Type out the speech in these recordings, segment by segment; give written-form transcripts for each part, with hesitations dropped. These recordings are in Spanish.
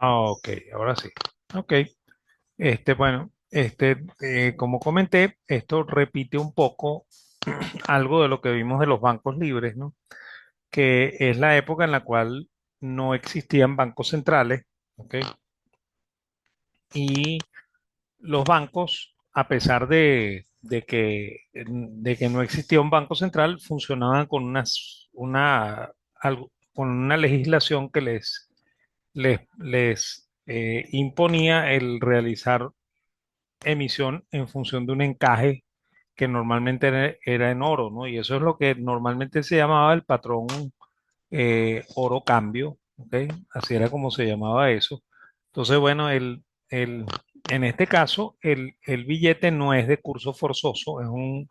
Ok, ahora sí. Ok. Bueno, como comenté, esto repite un poco algo de lo que vimos de los bancos libres, ¿no? Que es la época en la cual no existían bancos centrales, ¿ok? Y los bancos, a pesar de que no existía un banco central, funcionaban con con una legislación que les imponía el realizar emisión en función de un encaje que normalmente era en oro, ¿no? Y eso es lo que normalmente se llamaba el patrón oro cambio, ¿ok? Así era como se llamaba eso. Entonces, bueno, el, en este caso, el billete no es de curso forzoso,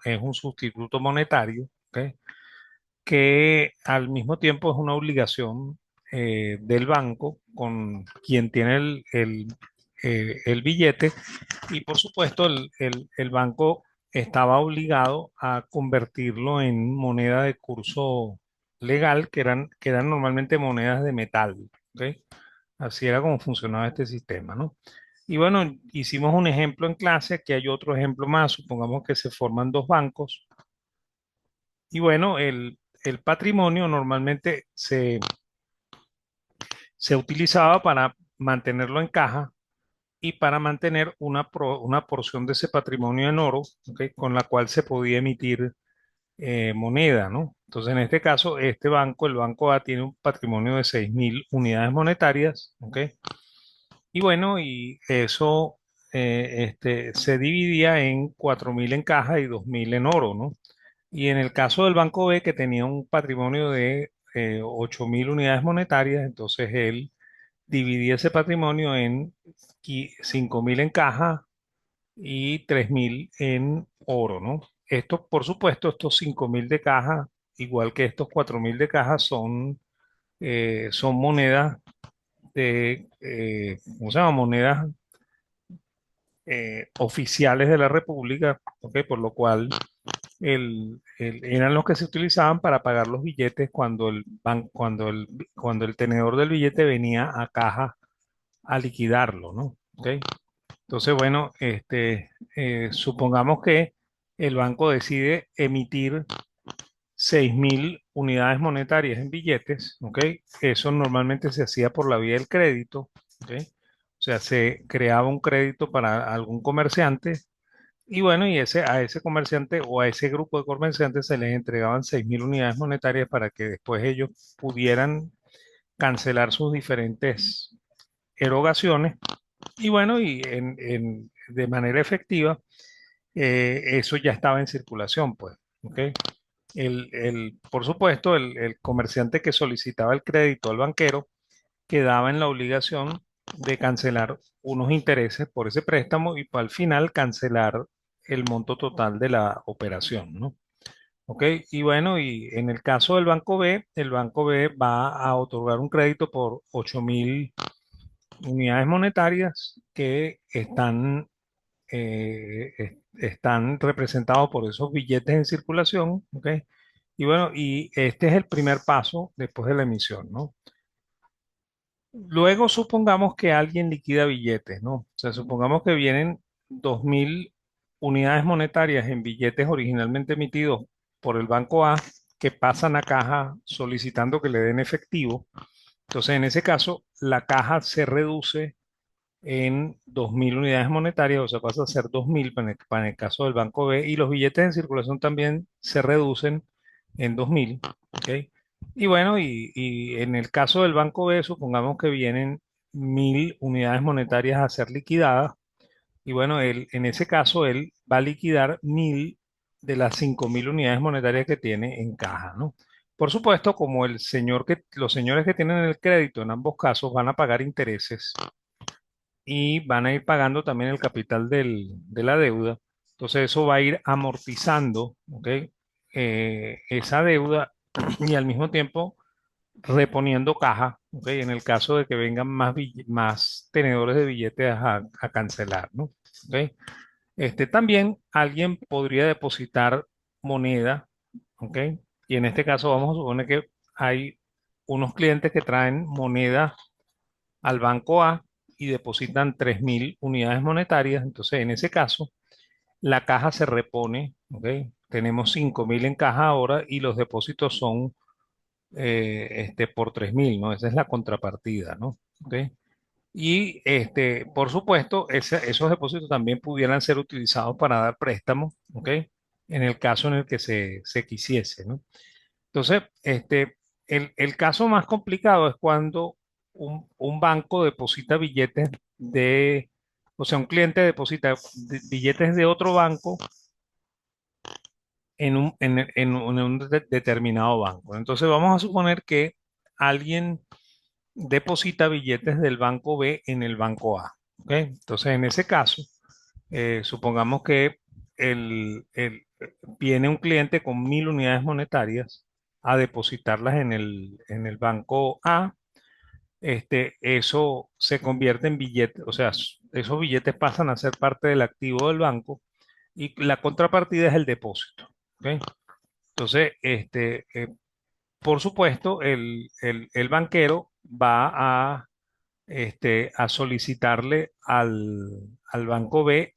es un sustituto monetario, ¿ok? Que al mismo tiempo es una obligación del banco con quien tiene el billete y por supuesto el banco estaba obligado a convertirlo en moneda de curso legal, que eran normalmente monedas de metal, ¿ok? Así era como funcionaba este sistema, ¿no? Y bueno, hicimos un ejemplo en clase, aquí hay otro ejemplo más, supongamos que se forman dos bancos y bueno, el patrimonio normalmente se utilizaba para mantenerlo en caja y para mantener una porción de ese patrimonio en oro, ¿ok? Con la cual se podía emitir moneda, ¿no? Entonces, en este caso, este banco, el Banco A, tiene un patrimonio de 6.000 unidades monetarias, ¿ok? Y bueno, y eso se dividía en 4.000 en caja y 2.000 en oro, ¿no? Y en el caso del Banco B, que tenía un patrimonio de 8.000 unidades monetarias, entonces él dividía ese patrimonio en 5.000 en caja y 3.000 en oro, ¿no? Esto, por supuesto, estos 5.000 de caja, igual que estos 4.000 de caja, son monedas ¿cómo se llama? Monedas oficiales de la República, ¿ok? Por lo cual eran los que se utilizaban para pagar los billetes cuando el tenedor del billete venía a caja a liquidarlo, ¿no? ¿Ok? Entonces, bueno, supongamos que el banco decide emitir 6.000 unidades monetarias en billetes, ¿ok? Eso normalmente se hacía por la vía del crédito, ¿ok? O sea, se creaba un crédito para algún comerciante y bueno, a ese comerciante o a ese grupo de comerciantes se les entregaban 6.000 unidades monetarias para que después ellos pudieran cancelar sus diferentes erogaciones y bueno, de manera efectiva, eso ya estaba en circulación, pues, ¿ok? Por supuesto, el comerciante que solicitaba el crédito al banquero quedaba en la obligación de cancelar unos intereses por ese préstamo y al final cancelar el monto total de la operación, ¿no? ¿Ok? Y bueno, y en el caso del Banco B, el Banco B va a otorgar un crédito por 8.000 unidades monetarias que están representados por esos billetes en circulación, ¿ok? Y bueno, y este es el primer paso después de la emisión, ¿no? Luego supongamos que alguien liquida billetes, ¿no? O sea, supongamos que vienen 2.000 unidades monetarias en billetes originalmente emitidos por el Banco A que pasan a caja solicitando que le den efectivo. Entonces, en ese caso, la caja se reduce en 2.000 unidades monetarias, o sea, pasa a ser 2.000 para el caso del Banco B, y los billetes en circulación también se reducen en 2.000, ¿ok? Y bueno, y en el caso del Banco B, supongamos que vienen 1.000 unidades monetarias a ser liquidadas, y bueno, en ese caso, él va a liquidar 1.000 de las 5.000 unidades monetarias que tiene en caja, ¿no? Por supuesto, como los señores que tienen el crédito en ambos casos van a pagar intereses y van a ir pagando también el capital de la deuda. Entonces eso va a ir amortizando, ¿ok? Esa deuda y al mismo tiempo reponiendo caja, ¿ok? En el caso de que vengan más tenedores de billetes a cancelar, ¿no? ¿Ok? También alguien podría depositar moneda, ¿ok? Y en este caso vamos a suponer que hay unos clientes que traen moneda al banco A y depositan 3.000 unidades monetarias. Entonces, en ese caso, la caja se repone, ¿ok? Tenemos 5.000 en caja ahora y los depósitos son por 3.000, ¿no? Esa es la contrapartida, ¿no? ¿Ok? Y por supuesto, esos depósitos también pudieran ser utilizados para dar préstamos, ¿ok? En el caso en el que se quisiese, ¿no? Entonces, el caso más complicado es cuando un banco deposita billetes de, o sea, un cliente deposita billetes de otro banco en un determinado banco. Entonces, vamos a suponer que alguien deposita billetes del banco B en el banco A. ¿Ok? Entonces, en ese caso, supongamos que viene un cliente con 1.000 unidades monetarias a depositarlas en el banco A. Eso se convierte en billetes, o sea, esos billetes pasan a ser parte del activo del banco y la contrapartida es el depósito. ¿Ok? Entonces, por supuesto, el banquero va a solicitarle al banco B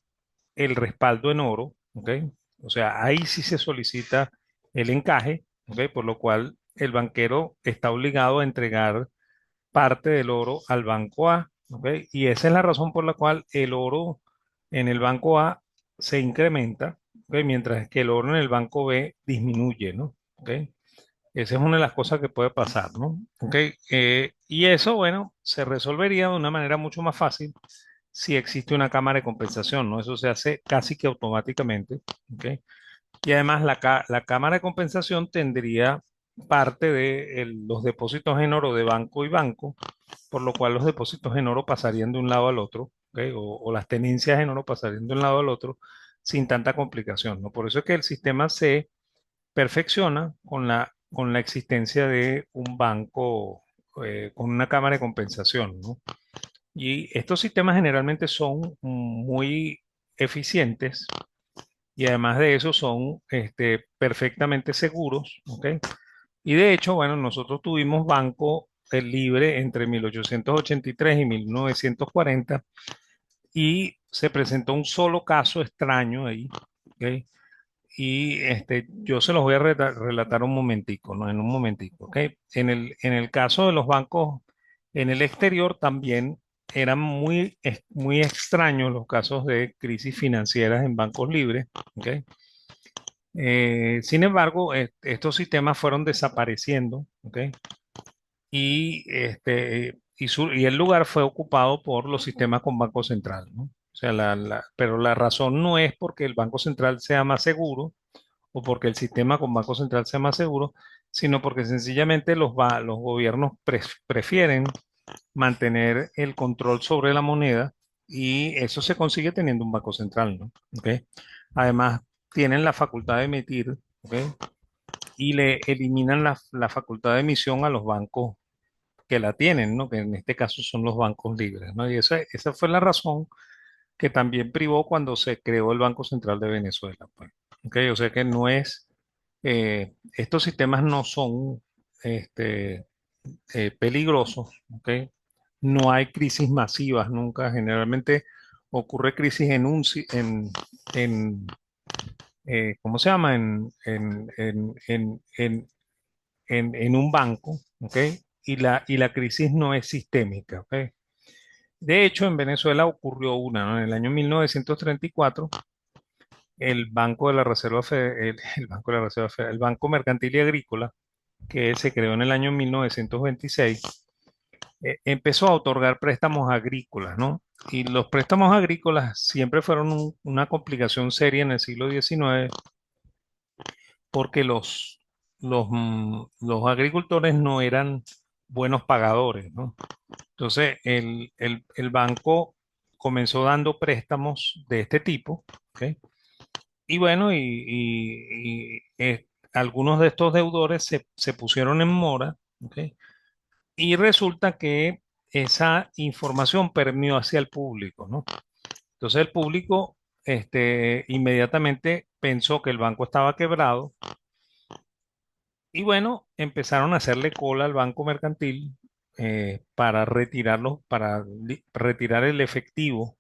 el respaldo en oro, ¿ok? O sea, ahí sí se solicita el encaje, ¿ok? Por lo cual el banquero está obligado a entregar parte del oro al banco A, ¿ok? Y esa es la razón por la cual el oro en el banco A se incrementa, ¿ok? Mientras que el oro en el banco B disminuye, ¿no? ¿Ok? Esa es una de las cosas que puede pasar, ¿no? ¿Ok? Y eso, bueno, se resolvería de una manera mucho más fácil si existe una cámara de compensación, ¿no? Eso se hace casi que automáticamente, ¿ok? Y además la cámara de compensación tendría parte de los depósitos en oro de banco y banco, por lo cual los depósitos en oro pasarían de un lado al otro, ¿ok? O las tenencias en oro pasarían de un lado al otro sin tanta complicación, ¿no? Por eso es que el sistema se perfecciona con la existencia de un banco con una cámara de compensación, ¿no? Y estos sistemas generalmente son muy eficientes y además de eso son perfectamente seguros, ¿ok? Y de hecho, bueno, nosotros tuvimos banco libre entre 1883 y 1940 y se presentó un solo caso extraño ahí, ¿ok? Y yo se los voy a relatar un momentico, ¿no? En un momentico, ¿ok? En el caso de los bancos en el exterior también eran muy extraños los casos de crisis financieras en bancos libres, ¿ok? Sin embargo, estos sistemas fueron desapareciendo, ¿ok? Y el lugar fue ocupado por los sistemas con Banco Central, ¿no? O sea, pero la razón no es porque el Banco Central sea más seguro, o porque el sistema con Banco Central sea más seguro, sino porque sencillamente los gobiernos prefieren mantener el control sobre la moneda y eso se consigue teniendo un Banco Central, ¿no? ¿Ok? Además, tienen la facultad de emitir, ¿ok? Y le eliminan la facultad de emisión a los bancos que la tienen, ¿no? Que en este caso son los bancos libres, ¿no? Y esa fue la razón que también privó cuando se creó el Banco Central de Venezuela, pues. ¿Ok? O sea que no es, estos sistemas no son este, peligrosos, ¿ok? No hay crisis masivas nunca, generalmente ocurre crisis ¿cómo se llama? En un banco, ¿ok? Y la crisis no es sistémica, ¿ok? De hecho, en Venezuela ocurrió una, ¿no? En el año 1934 el Banco de la Reserva el Banco de la Reserva Federal, el Banco Mercantil y Agrícola, que se creó en el año 1926, empezó a otorgar préstamos agrícolas, ¿no? Y los préstamos agrícolas siempre fueron una complicación seria en el siglo XIX porque los agricultores no eran buenos pagadores, ¿no? Entonces, el banco comenzó dando préstamos de este tipo, ¿ok? Y bueno, algunos de estos deudores se pusieron en mora, ¿ok? Y resulta que esa información permeó hacia el público, ¿no? Entonces el público inmediatamente pensó que el banco estaba quebrado y bueno, empezaron a hacerle cola al banco mercantil para retirar el efectivo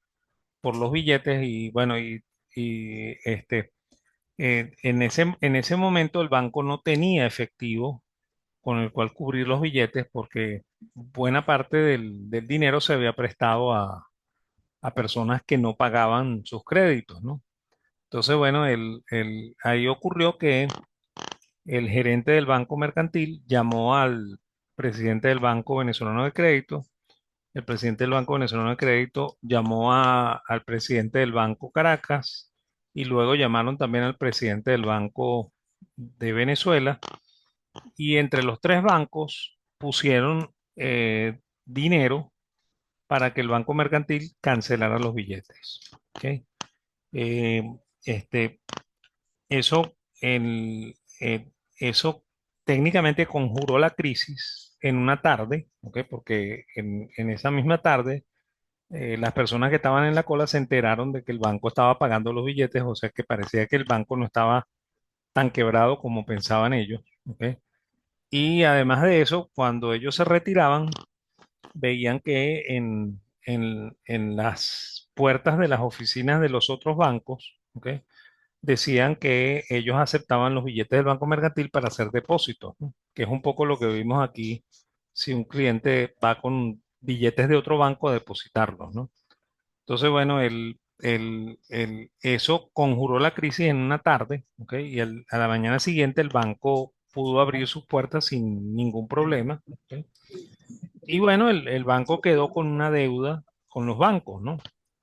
por los billetes y bueno, en ese momento el banco no tenía efectivo con el cual cubrir los billetes porque buena parte del dinero se había prestado a personas que no pagaban sus créditos, ¿no? Entonces, bueno, ahí ocurrió que el gerente del Banco Mercantil llamó al presidente del Banco Venezolano de Crédito. El presidente del Banco Venezolano de Crédito llamó al presidente del Banco Caracas y luego llamaron también al presidente del Banco de Venezuela y entre los tres bancos pusieron dinero para que el Banco Mercantil cancelara los billetes. ¿Ok? Eh, este, eso, eso técnicamente conjuró la crisis en una tarde, ¿ok? Porque en esa misma tarde las personas que estaban en la cola se enteraron de que el banco estaba pagando los billetes, o sea que parecía que el banco no estaba tan quebrado como pensaban ellos, ¿ok? Y además de eso, cuando ellos se retiraban, veían que en las puertas de las oficinas de los otros bancos, ¿ok? Decían que ellos aceptaban los billetes del Banco Mercantil para hacer depósitos, ¿no? Que es un poco lo que vimos aquí si un cliente va con billetes de otro banco a depositarlos, ¿no? Entonces, bueno, eso conjuró la crisis en una tarde, ¿ok? Y a la mañana siguiente el banco pudo abrir sus puertas sin ningún problema, ¿ok? Y bueno, el banco quedó con una deuda con los bancos, ¿no?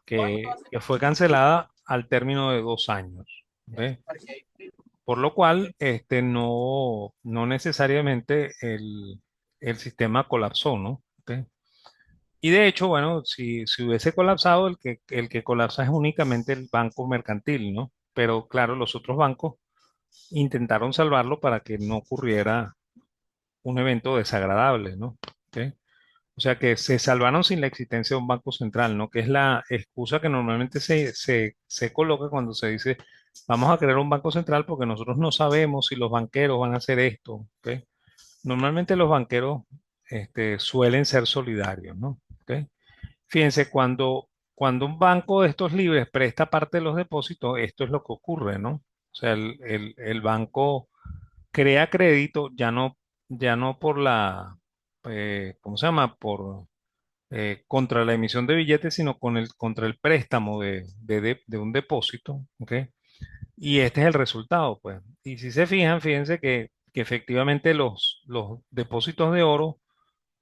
Que fue cancelada al término de 2 años, ¿ok? Por lo cual, no necesariamente el sistema colapsó, ¿no? ¿Ok? Y de hecho, bueno, si hubiese colapsado, el que colapsa es únicamente el banco mercantil, ¿no? Pero claro, los otros bancos intentaron salvarlo para que no ocurriera un evento desagradable, ¿no? ¿Ok? O sea que se salvaron sin la existencia de un banco central, ¿no? Que es la excusa que normalmente se coloca cuando se dice, vamos a crear un banco central porque nosotros no sabemos si los banqueros van a hacer esto, ¿ok? Normalmente los banqueros suelen ser solidarios, ¿no? ¿Ok? Fíjense, cuando un banco de estos libres presta parte de los depósitos, esto es lo que ocurre, ¿no? O sea, el banco crea crédito ya no por ¿cómo se llama? Contra la emisión de billetes, sino contra el préstamo de un depósito, ¿ok? Y este es el resultado, pues. Y si se fijan, fíjense que efectivamente los depósitos de oro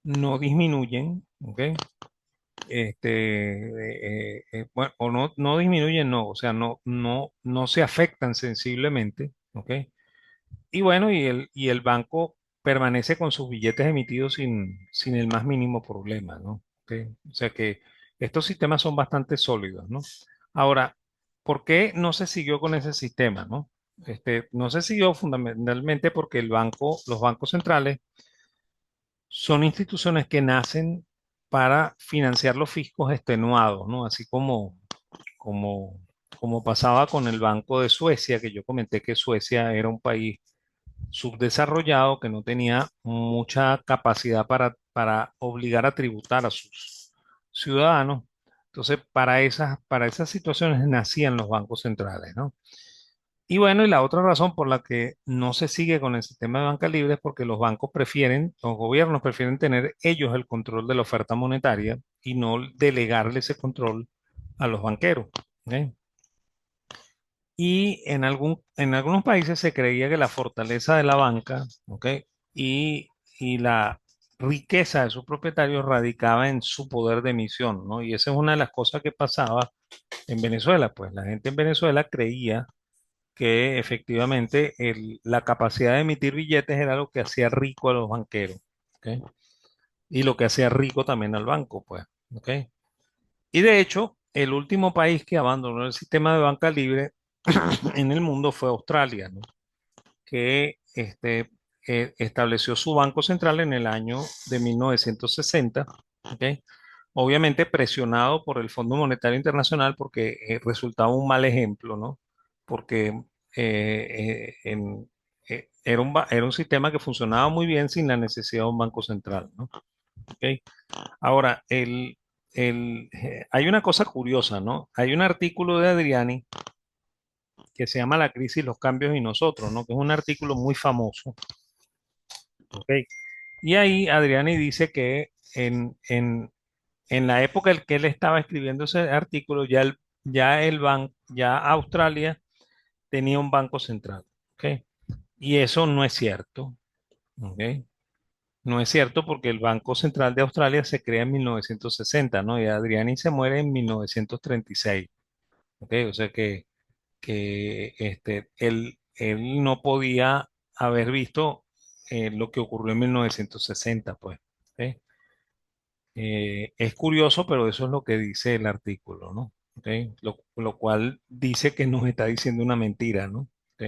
no disminuyen, ¿ok? Bueno, o no disminuyen, no, o sea, no se afectan sensiblemente, ¿ok? Y bueno, y el banco permanece con sus billetes emitidos sin el más mínimo problema, ¿no? ¿Ok? O sea que estos sistemas son bastante sólidos, ¿no? Ahora, ¿por qué no se siguió con ese sistema, no? No se siguió fundamentalmente porque los bancos centrales son instituciones que nacen para financiar los fiscos extenuados, ¿no? Así como, como pasaba con el Banco de Suecia, que yo comenté que Suecia era un país subdesarrollado que no tenía mucha capacidad para obligar a tributar a sus ciudadanos. Entonces, para esas situaciones nacían los bancos centrales, ¿no? Y bueno, y la otra razón por la que no se sigue con el sistema de banca libre es porque los gobiernos prefieren tener ellos el control de la oferta monetaria y no delegarle ese control a los banqueros. ¿Ok? Y en algunos países se creía que la fortaleza de la banca, ¿ok? Y la riqueza de sus propietarios radicaba en su poder de emisión, ¿no? Y esa es una de las cosas que pasaba en Venezuela, pues la gente en Venezuela creía que efectivamente la capacidad de emitir billetes era lo que hacía rico a los banqueros, ¿ok? Y lo que hacía rico también al banco, pues, ¿ok? Y de hecho, el último país que abandonó el sistema de banca libre en el mundo fue Australia, ¿no? Que estableció su banco central en el año de 1960, ¿ok? Obviamente presionado por el Fondo Monetario Internacional porque resultaba un mal ejemplo, ¿no? Porque era un sistema que funcionaba muy bien sin la necesidad de un banco central, ¿no? ¿Ok? Ahora, hay una cosa curiosa, ¿no? Hay un artículo de Adriani que se llama La crisis, los cambios y nosotros, ¿no? Que es un artículo muy famoso. ¿Ok? Y ahí Adriani dice que en la época en que él estaba escribiendo ese artículo, ya Australia tenía un banco central. ¿Ok? Y eso no es cierto. ¿Ok? No es cierto porque el Banco Central de Australia se crea en 1960, ¿no? Y Adriani se muere en 1936. ¿Ok? O sea que él no podía haber visto lo que ocurrió en 1960, pues. ¿Ok? Es curioso, pero eso es lo que dice el artículo, ¿no? ¿Ok? Lo cual dice que nos está diciendo una mentira, ¿no? ¿Ok?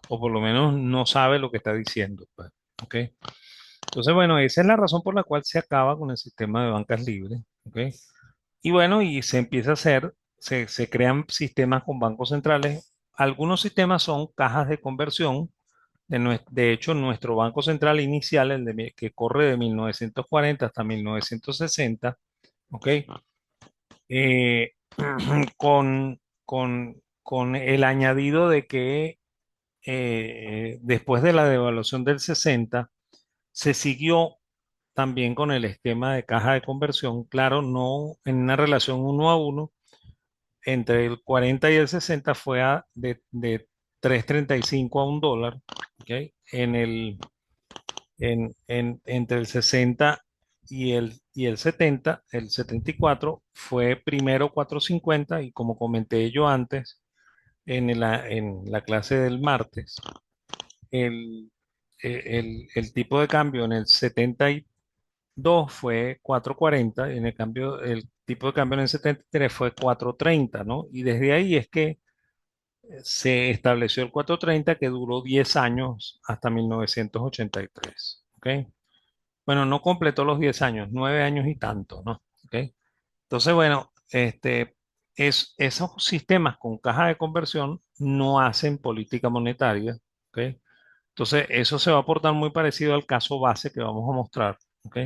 O por lo menos no sabe lo que está diciendo, pues. ¿Ok? Entonces, bueno, esa es la razón por la cual se acaba con el sistema de bancas libres, ¿ok? Y bueno, y se empieza a hacer, se crean sistemas con bancos centrales. Algunos sistemas son cajas de conversión. De hecho, nuestro banco central inicial, que corre de 1940 hasta 1960, ¿ok? Eh, con el añadido de que después de la devaluación del 60 se siguió también con el esquema de caja de conversión, claro, no en una relación uno a uno, entre el 40 y el 60 fue de 3,35 a $1, ¿ok? En el, entre el 60 y el 70, el 74 fue primero 4,50 y como comenté yo antes en la clase del martes, el, el tipo de cambio en el 72 fue 4,40 y en el cambio, el tipo de cambio en el 73 fue 4,30, ¿no? Y desde ahí es que se estableció el 4,30 que duró 10 años hasta 1983, ¿ok? Bueno, no completó los 10 años, 9 años y tanto, ¿no? ¿Ok? Entonces, bueno, esos sistemas con caja de conversión no hacen política monetaria, ¿ok? Entonces, eso se va a portar muy parecido al caso base que vamos a mostrar, ¿ok?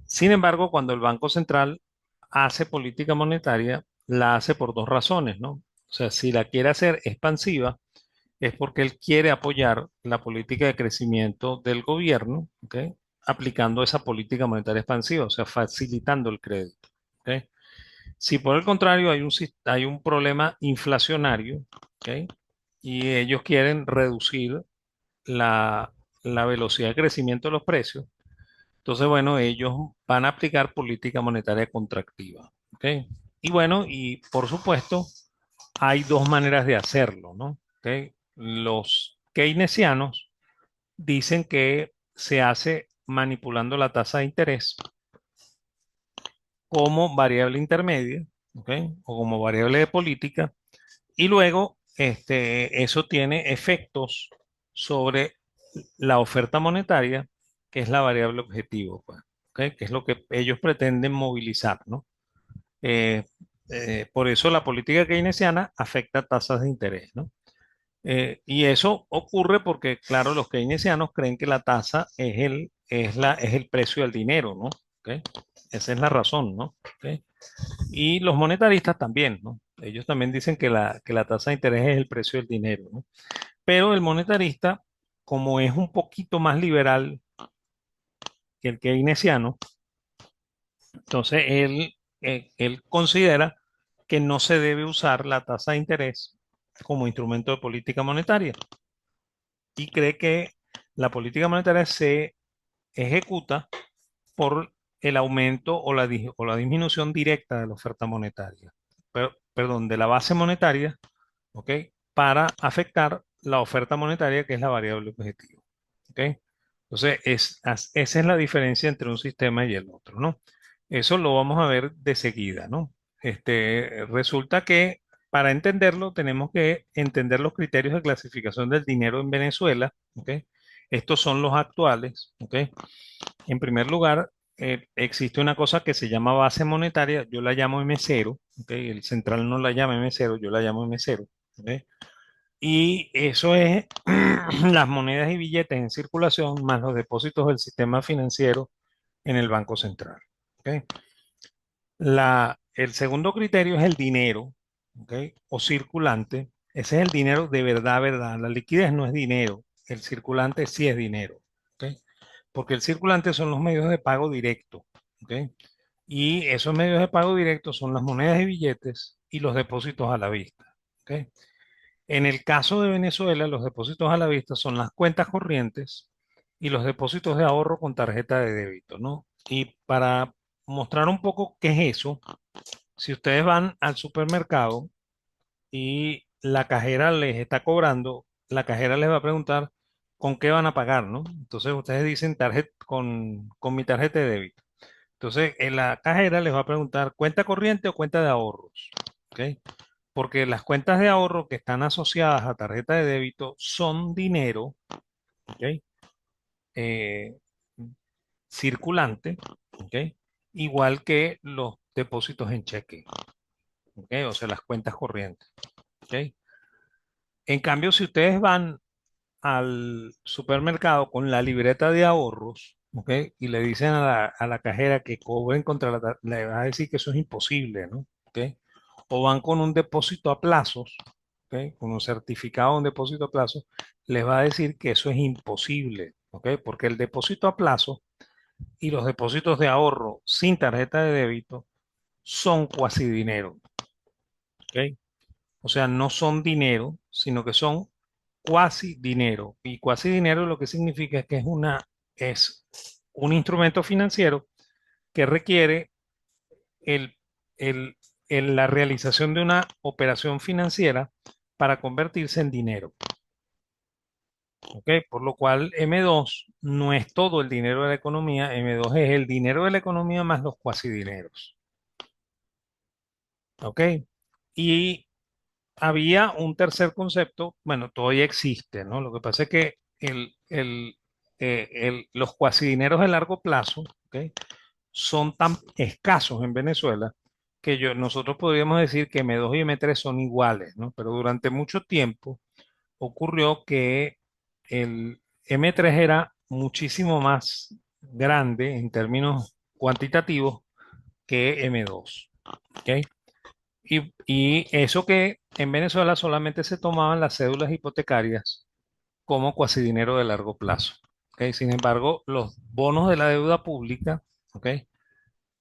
Sin embargo, cuando el Banco Central hace política monetaria, la hace por dos razones, ¿no? O sea, si la quiere hacer expansiva, es porque él quiere apoyar la política de crecimiento del gobierno, ¿ok? Aplicando esa política monetaria expansiva, o sea, facilitando el crédito, ¿ok? Si por el contrario hay un problema inflacionario, ¿ok? Y ellos quieren reducir la, la velocidad de crecimiento de los precios, entonces, bueno, ellos van a aplicar política monetaria contractiva, ¿ok? Y bueno, y por supuesto, hay dos maneras de hacerlo, ¿no? ¿Ok? Los keynesianos dicen que se hace manipulando la tasa de interés como variable intermedia, ¿ok? O como variable de política, y luego eso tiene efectos sobre la oferta monetaria, que es la variable objetivo, pues, ¿ok? Que es lo que ellos pretenden movilizar, ¿no? Eh, por eso la política keynesiana afecta tasas de interés, ¿no? Y eso ocurre porque, claro, los keynesianos creen que la tasa es el precio del dinero, ¿no? ¿Ok? Esa es la razón, ¿no? ¿Ok? Y los monetaristas también, ¿no? Ellos también dicen que la tasa de interés es el precio del dinero, ¿no? Pero el monetarista, como es un poquito más liberal que el keynesiano, entonces él considera que no se debe usar la tasa de interés como instrumento de política monetaria y cree que la política monetaria se ejecuta por el aumento o la disminución directa de la oferta monetaria, perdón, de la base monetaria, ¿ok? Para afectar la oferta monetaria, que es la variable objetivo, ¿ok? Entonces, esa es la diferencia entre un sistema y el otro, ¿no? Eso lo vamos a ver de seguida, ¿no? Resulta que para entenderlo tenemos que entender los criterios de clasificación del dinero en Venezuela, ¿ok? Estos son los actuales, ¿ok? En primer lugar, existe una cosa que se llama base monetaria, yo la llamo M0, ¿ok? El central no la llama M0, yo la llamo M0, ¿ok? Y eso es las monedas y billetes en circulación más los depósitos del sistema financiero en el Banco Central. ¿Ok? El segundo criterio es el dinero, ¿ok? O circulante. Ese es el dinero de verdad, verdad. La liquidez no es dinero, el circulante sí es dinero, ¿ok? Porque el circulante son los medios de pago directo, ¿ok? Y esos medios de pago directo son las monedas y billetes y los depósitos a la vista, ¿ok? En el caso de Venezuela, los depósitos a la vista son las cuentas corrientes y los depósitos de ahorro con tarjeta de débito, ¿no? Y para mostrar un poco qué es eso, si ustedes van al supermercado y la cajera les está cobrando, la cajera les va a preguntar con qué van a pagar, ¿no? Entonces ustedes dicen con mi tarjeta de débito. Entonces en la cajera les va a preguntar cuenta corriente o cuenta de ahorros, ¿ok? Porque las cuentas de ahorro que están asociadas a tarjeta de débito son dinero, ¿ok? Eh, circulante, ¿ok? Igual que los depósitos en cheque, ¿ok? O sea, las cuentas corrientes, ¿ok? En cambio, si ustedes van al supermercado con la libreta de ahorros, ¿ok? Y le dicen a la cajera que cobren contra le va a decir que eso es imposible, ¿no? ¿Ok? O van con un depósito a plazos, ¿ok? Con un certificado de un depósito a plazos, les va a decir que eso es imposible, ¿ok? Porque el depósito a plazo y los depósitos de ahorro sin tarjeta de débito son cuasi dinero, ¿ok? O sea, no son dinero, sino que son cuasi dinero. Y cuasi dinero lo que significa es que es un instrumento financiero que requiere el, el- la realización de una operación financiera para convertirse en dinero. ¿Ok? Por lo cual M2 no es todo el dinero de la economía, M2 es el dinero de la economía más los cuasi dineros. ¿Ok? Y había un tercer concepto, bueno, todavía existe, ¿no? Lo que pasa es que los cuasidineros de largo plazo, ¿ok? Son tan escasos en Venezuela que nosotros podríamos decir que M2 y M3 son iguales, ¿no? Pero durante mucho tiempo ocurrió que el M3 era muchísimo más grande en términos cuantitativos que M2, ¿ok? Y eso que en Venezuela solamente se tomaban las cédulas hipotecarias como cuasi dinero de largo plazo. ¿Ok? Sin embargo, los bonos de la deuda pública, ¿ok?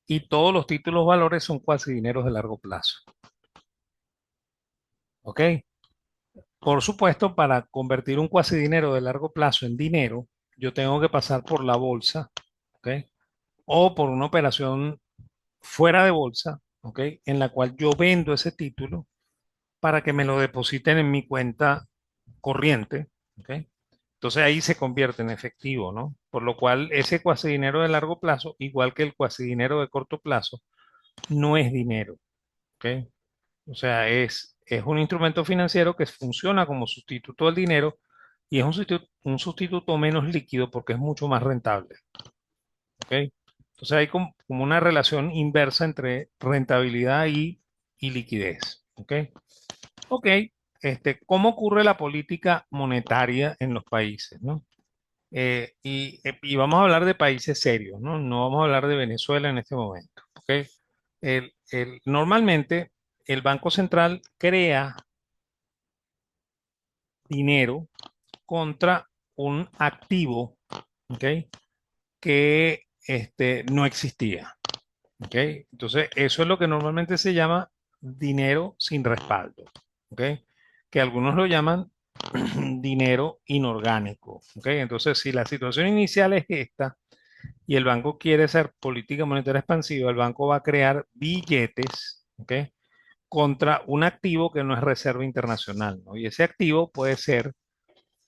Y todos los títulos valores son cuasi dineros de largo plazo. ¿Ok? Por supuesto, para convertir un cuasi dinero de largo plazo en dinero, yo tengo que pasar por la bolsa, ¿ok? O por una operación fuera de bolsa, ¿ok? En la cual yo vendo ese título para que me lo depositen en mi cuenta corriente, ¿ok? Entonces ahí se convierte en efectivo, ¿no? Por lo cual ese cuasi dinero de largo plazo, igual que el cuasi dinero de corto plazo, no es dinero, ¿ok? O sea, es un instrumento financiero que funciona como sustituto del dinero y es un sustituto menos líquido porque es mucho más rentable, ¿ok? Entonces hay como una relación inversa entre rentabilidad y liquidez, ¿ok? Ok, ¿cómo ocurre la política monetaria en los países, ¿no? Y vamos a hablar de países serios, ¿no? No vamos a hablar de Venezuela en este momento, ¿ok? Normalmente el Banco Central crea dinero contra un activo, ¿ok? Que no existía, ¿ok? Entonces, eso es lo que normalmente se llama dinero sin respaldo, ¿ok? Que algunos lo llaman dinero inorgánico, ¿ok? Entonces, si la situación inicial es esta y el banco quiere hacer política monetaria expansiva, el banco va a crear billetes, ¿ok? Contra un activo que no es reserva internacional, ¿no? Y ese activo puede ser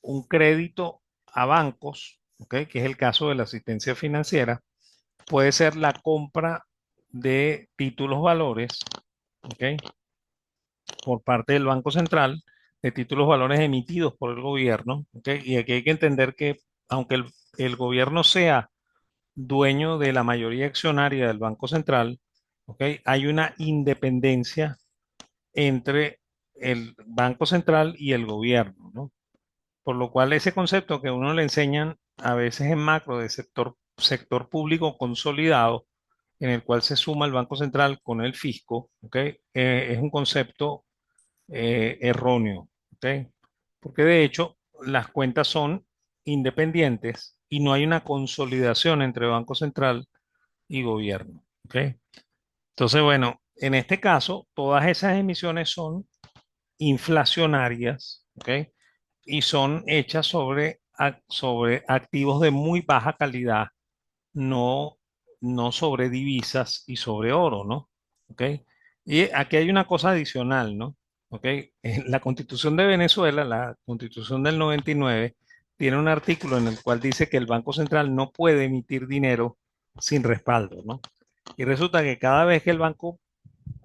un crédito a bancos, ¿ok? Que es el caso de la asistencia financiera, puede ser la compra de títulos valores, ¿ok? Por parte del Banco Central, de títulos valores emitidos por el gobierno, ¿ok? Y aquí hay que entender que aunque el gobierno sea dueño de la mayoría accionaria del Banco Central, ¿ok? Hay una independencia entre el Banco Central y el gobierno, ¿no? Por lo cual ese concepto que uno le enseñan a veces en macro de sector sector público consolidado en el cual se suma el Banco Central con el fisco, ¿ok? Es un concepto erróneo, ¿ok? Porque de hecho las cuentas son independientes y no hay una consolidación entre Banco Central y gobierno, ¿ok? Entonces, bueno, en este caso, todas esas emisiones son inflacionarias, ¿ok? Y son hechas sobre activos de muy baja calidad, no, no sobre divisas y sobre oro, ¿no? ¿Ok? Y aquí hay una cosa adicional, ¿no? ¿Ok? La Constitución de Venezuela, la Constitución del 99, tiene un artículo en el cual dice que el Banco Central no puede emitir dinero sin respaldo, ¿no? Y resulta que cada vez que el banco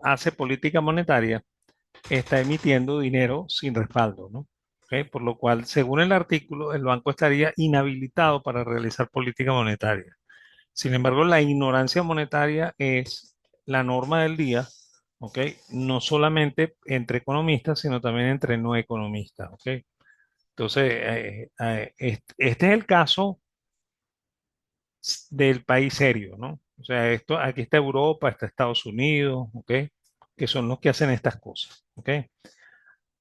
hace política monetaria, está emitiendo dinero sin respaldo, ¿no? ¿Ok? Por lo cual, según el artículo, el banco estaría inhabilitado para realizar política monetaria. Sin embargo, la ignorancia monetaria es la norma del día, ¿ok? No solamente entre economistas, sino también entre no economistas, ¿ok? Entonces, este es el caso del país serio, ¿no? O sea, esto, aquí está Europa, está Estados Unidos, ¿ok? Que son los que hacen estas cosas, ¿ok?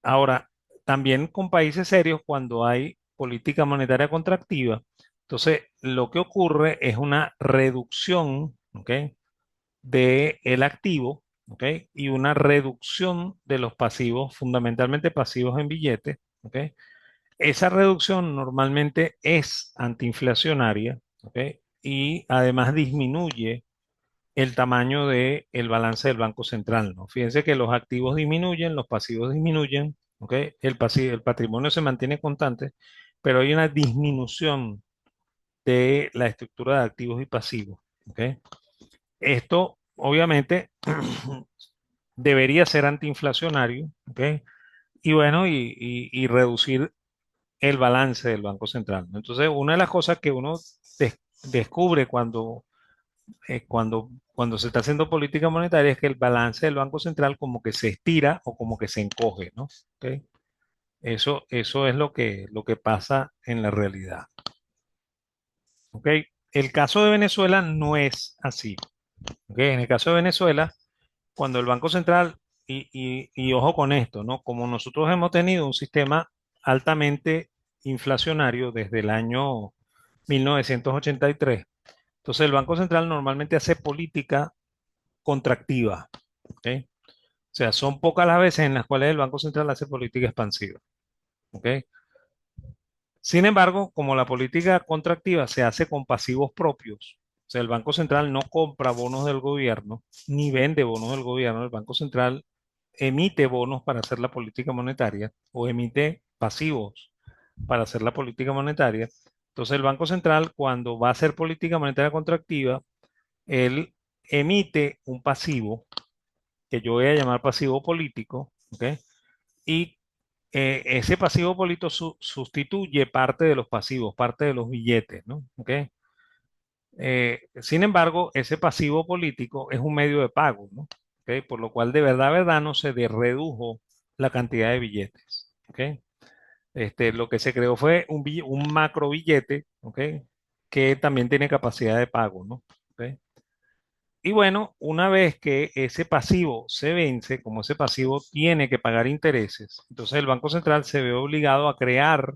Ahora, también con países serios, cuando hay política monetaria contractiva, entonces lo que ocurre es una reducción, ¿ok? De el activo, ¿ok? Y una reducción de los pasivos, fundamentalmente pasivos en billetes, ¿ok? Esa reducción normalmente es antiinflacionaria, ¿ok? Y además disminuye el tamaño del balance del Banco Central, ¿no? Fíjense que los activos disminuyen, los pasivos disminuyen, ¿ok? El patrimonio se mantiene constante, pero hay una disminución de la estructura de activos y pasivos, ¿ok? Esto, obviamente, debería ser antiinflacionario, ¿ok? Y bueno, y reducir el balance del Banco Central, ¿no? Entonces, una de las cosas que uno descubre cuando se está haciendo política monetaria es que el balance del Banco Central como que se estira o como que se encoge, ¿no? ¿Ok? Eso es lo que pasa en la realidad. ¿Ok? El caso de Venezuela no es así. ¿Ok? En el caso de Venezuela, cuando el Banco Central, y ojo con esto, ¿no? Como nosotros hemos tenido un sistema altamente inflacionario desde el año 1983, entonces el Banco Central normalmente hace política contractiva, ¿ok? O sea, son pocas las veces en las cuales el Banco Central hace política expansiva, ¿ok? Sin embargo, como la política contractiva se hace con pasivos propios, o sea, el Banco Central no compra bonos del gobierno ni vende bonos del gobierno, el Banco Central emite bonos para hacer la política monetaria o emite pasivos para hacer la política monetaria. Entonces, el Banco Central, cuando va a hacer política monetaria contractiva, él emite un pasivo que yo voy a llamar pasivo político, ¿ok? Y ese pasivo político sustituye parte de los pasivos, parte de los billetes, ¿no? ¿Ok? Sin embargo, ese pasivo político es un medio de pago, ¿no? ¿Ok? Por lo cual, de verdad, no se redujo la cantidad de billetes, ¿ok? Lo que se creó fue un macro billete, ¿ok? Que también tiene capacidad de pago, ¿no? ¿Ok? Y bueno, una vez que ese pasivo se vence, como ese pasivo tiene que pagar intereses, entonces el Banco Central se ve obligado a crear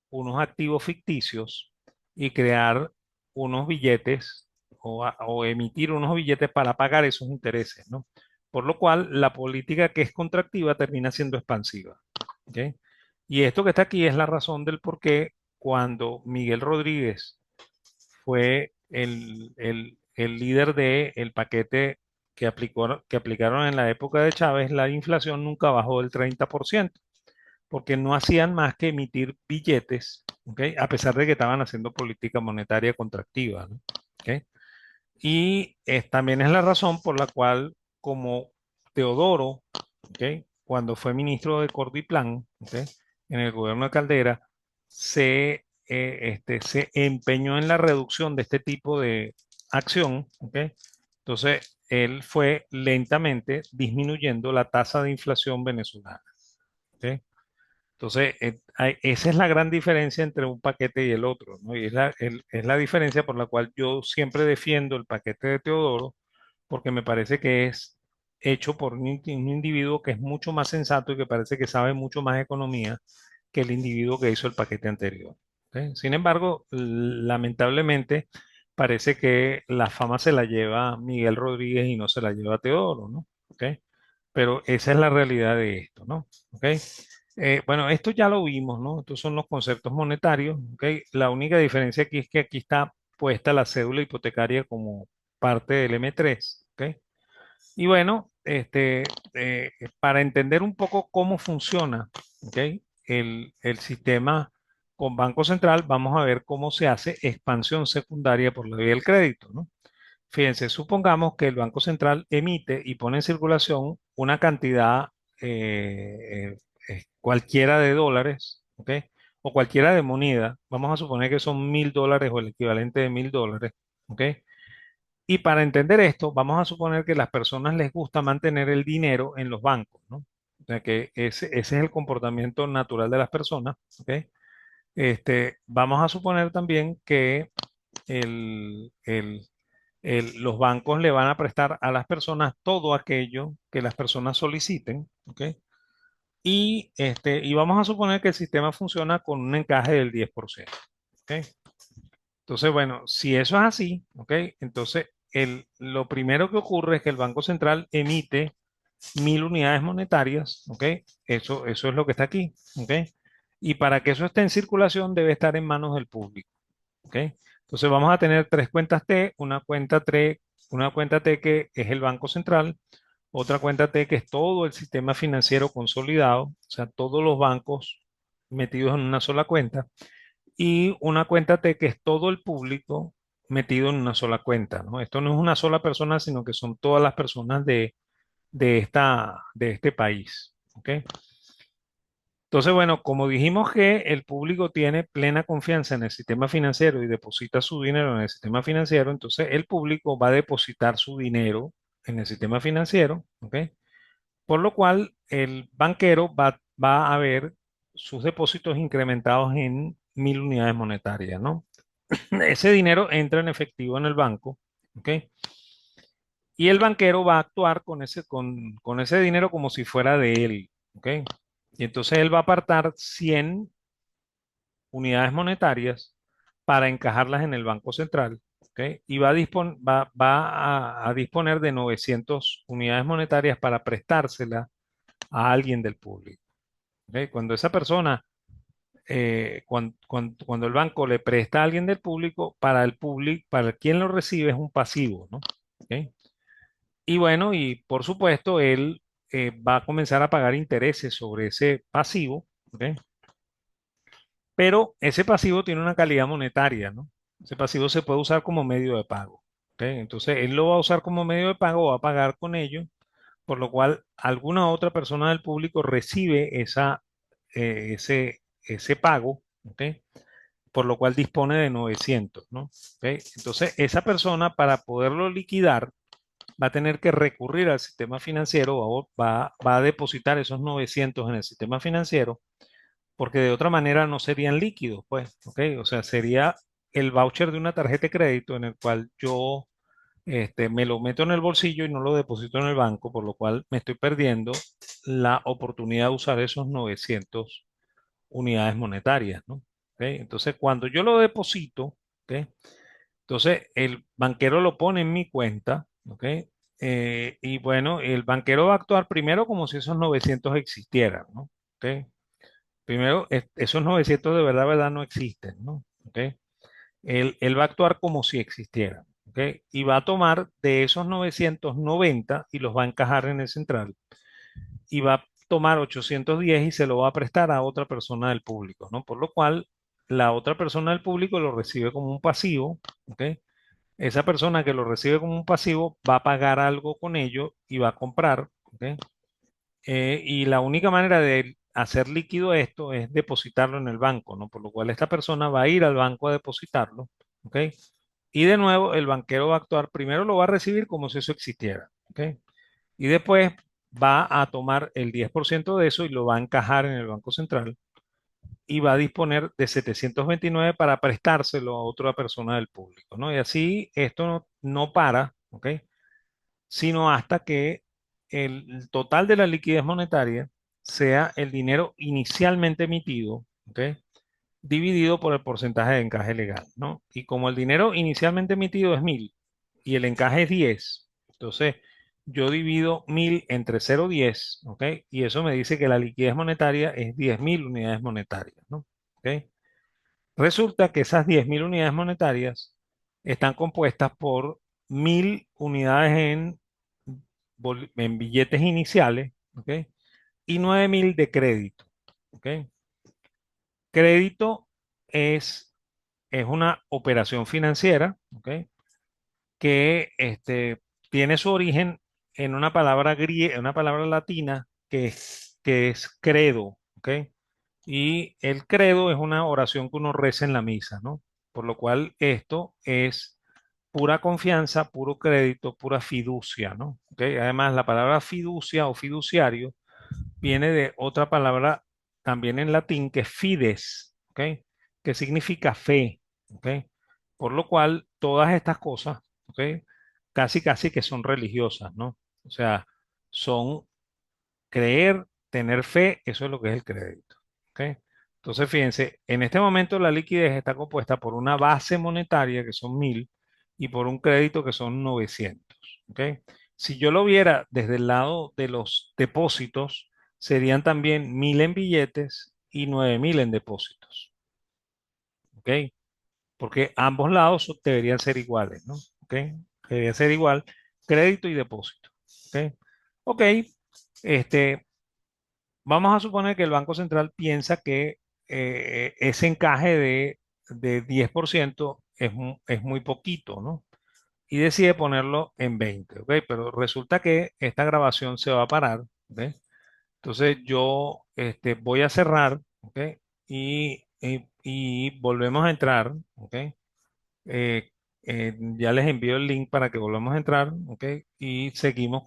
unos activos ficticios y crear unos billetes o emitir unos billetes para pagar esos intereses, ¿no? Por lo cual, la política que es contractiva termina siendo expansiva, ¿ok? Y esto que está aquí es la razón del por qué cuando Miguel Rodríguez fue el líder del paquete que aplicaron en la época de Chávez, la inflación nunca bajó del 30%, porque no hacían más que emitir billetes, ¿ok? A pesar de que estaban haciendo política monetaria contractiva, ¿no? ¿Ok? Y también es la razón por la cual, como Teodoro, ¿ok? Cuando fue ministro de Cordiplan, ¿ok? En el gobierno de Caldera, se empeñó en la reducción de este tipo de acción, ¿ok? Entonces, él fue lentamente disminuyendo la tasa de inflación venezolana, ¿ok? Entonces, esa es la gran diferencia entre un paquete y el otro, ¿no? Y es la diferencia por la cual yo siempre defiendo el paquete de Teodoro, porque me parece que es hecho por un individuo que es mucho más sensato y que parece que sabe mucho más economía que el individuo que hizo el paquete anterior. ¿Ok? Sin embargo, lamentablemente, parece que la fama se la lleva Miguel Rodríguez y no se la lleva Teodoro, ¿no? ¿Ok? Pero esa es la realidad de esto, ¿no? ¿Ok? Bueno, esto ya lo vimos, ¿no? Estos son los conceptos monetarios, ¿ok? La única diferencia aquí es que aquí está puesta la cédula hipotecaria como parte del M3, ¿ok? Y bueno, para entender un poco cómo funciona, ¿ok? El sistema con Banco Central, vamos a ver cómo se hace expansión secundaria por la vía del crédito, ¿no? Fíjense, supongamos que el Banco Central emite y pone en circulación una cantidad cualquiera de dólares, ¿ok? O cualquiera de moneda. Vamos a suponer que son $1.000 o el equivalente de $1.000, ¿ok? Y para entender esto, vamos a suponer que a las personas les gusta mantener el dinero en los bancos, ¿no? O sea que ese es el comportamiento natural de las personas, ¿ok? Vamos a suponer también que el, el- los bancos le van a prestar a las personas todo aquello que las personas soliciten, ¿ok? Y vamos a suponer que el sistema funciona con un encaje del 10%, ¿ok? Entonces, bueno, si eso es así, ¿ok? Entonces, lo primero que ocurre es que el Banco Central emite 1.000 unidades monetarias, ¿ok? Eso es lo que está aquí, ¿ok? Y para que eso esté en circulación debe estar en manos del público, ¿ok? Entonces vamos a tener tres cuentas T, una cuenta T que es el Banco Central, otra cuenta T que es todo el sistema financiero consolidado, o sea, todos los bancos metidos en una sola cuenta, y una cuenta T que es todo el público metido en una sola cuenta, ¿no? Esto no es una sola persona, sino que son todas las personas de este país, ¿ok? Entonces, bueno, como dijimos que el público tiene plena confianza en el sistema financiero y deposita su dinero en el sistema financiero, entonces el público va a depositar su dinero en el sistema financiero, ¿ok? Por lo cual el banquero va a ver sus depósitos incrementados en 1.000 unidades monetarias, ¿no? Ese dinero entra en efectivo en el banco, ¿ok? Y el banquero va a actuar con ese dinero como si fuera de él, ¿ok? Y entonces él va a apartar 100 unidades monetarias para encajarlas en el Banco Central, ¿ok? Y va a disponer de 900 unidades monetarias para prestársela a alguien del público, ¿ok? Cuando esa persona, cuando el banco le presta a alguien del público, para quien lo recibe es un pasivo, ¿no? ¿Ok? Y bueno, y por supuesto, él va a comenzar a pagar intereses sobre ese pasivo, ¿ok? Pero ese pasivo tiene una calidad monetaria, ¿no? Ese pasivo se puede usar como medio de pago, ¿ok? Entonces, él lo va a usar como medio de pago, va a pagar con ello, por lo cual alguna otra persona del público recibe ese pago, ¿ok? Por lo cual dispone de 900, ¿no? ¿Ok? Entonces, esa persona para poderlo liquidar va a tener que recurrir al sistema financiero, va a depositar esos 900 en el sistema financiero, porque de otra manera no serían líquidos, pues, ¿ok? O sea, sería el voucher de una tarjeta de crédito en el cual yo me lo meto en el bolsillo y no lo deposito en el banco, por lo cual me estoy perdiendo la oportunidad de usar esos 900 unidades monetarias, ¿no? ¿Ok? Entonces, cuando yo lo deposito, ¿ok? Entonces, el banquero lo pone en mi cuenta, ¿ok? Y bueno, el banquero va a actuar primero como si esos 900 existieran, ¿no? ¿Ok? Primero, esos 900 de verdad no existen, ¿no? ¿Ok? Él va a actuar como si existieran, ¿ok? Y va a tomar de esos 990 y los va a encajar en el central y va a tomar 810 y se lo va a prestar a otra persona del público, ¿no? Por lo cual, la otra persona del público lo recibe como un pasivo, ¿ok? Esa persona que lo recibe como un pasivo va a pagar algo con ello y va a comprar, ¿ok? Y la única manera de hacer líquido esto es depositarlo en el banco, ¿no? Por lo cual esta persona va a ir al banco a depositarlo, ¿ok? Y de nuevo el banquero va a actuar, primero lo va a recibir como si eso existiera, ¿ok? Y después va a tomar el 10% de eso y lo va a encajar en el Banco Central y va a disponer de 729 para prestárselo a otra persona del público, ¿no? Y así esto no para, ¿ok? Sino hasta que el total de la liquidez monetaria sea el dinero inicialmente emitido, ¿ok? Dividido por el porcentaje de encaje legal, ¿no? Y como el dinero inicialmente emitido es 1000 y el encaje es 10, entonces yo divido 1000 entre 0,10, ¿ok? Y eso me dice que la liquidez monetaria es 10.000 unidades monetarias, ¿no? ¿Ok? Resulta que esas 10.000 unidades monetarias están compuestas por 1000 unidades en billetes iniciales, ¿ok? Y 9000 de crédito, ¿ok? Crédito es, es una operación financiera, ¿ok? Que tiene su origen en una palabra griega, una palabra latina que es credo, ¿ok? Y el credo es una oración que uno reza en la misa, ¿no? Por lo cual esto es pura confianza, puro crédito, pura fiducia, ¿no? ¿Ok? Además, la palabra fiducia o fiduciario viene de otra palabra también en latín que es fides, ¿ok? Que significa fe, ¿ok? Por lo cual todas estas cosas, ¿ok? Casi casi que son religiosas, ¿no? O sea, son creer, tener fe, eso es lo que es el crédito, ¿ok? Entonces, fíjense, en este momento la liquidez está compuesta por una base monetaria que son 1000 y por un crédito que son 900, ¿ok? Si yo lo viera desde el lado de los depósitos, serían también 1000 en billetes y 9000 en depósitos, ¿ok? Porque ambos lados deberían ser iguales, ¿no? ¿Ok? Deberían ser igual crédito y depósito, ¿ok? Ok, este, vamos a suponer que el Banco Central piensa que ese encaje de 10% es muy poquito, ¿no? Y decide ponerlo en 20, ¿ok? Pero resulta que esta grabación se va a parar, ¿ok? Entonces yo voy a cerrar, ¿ok? Y volvemos a entrar, ¿ok? Ya les envío el link para que volvamos a entrar, ¿ok? Y seguimos.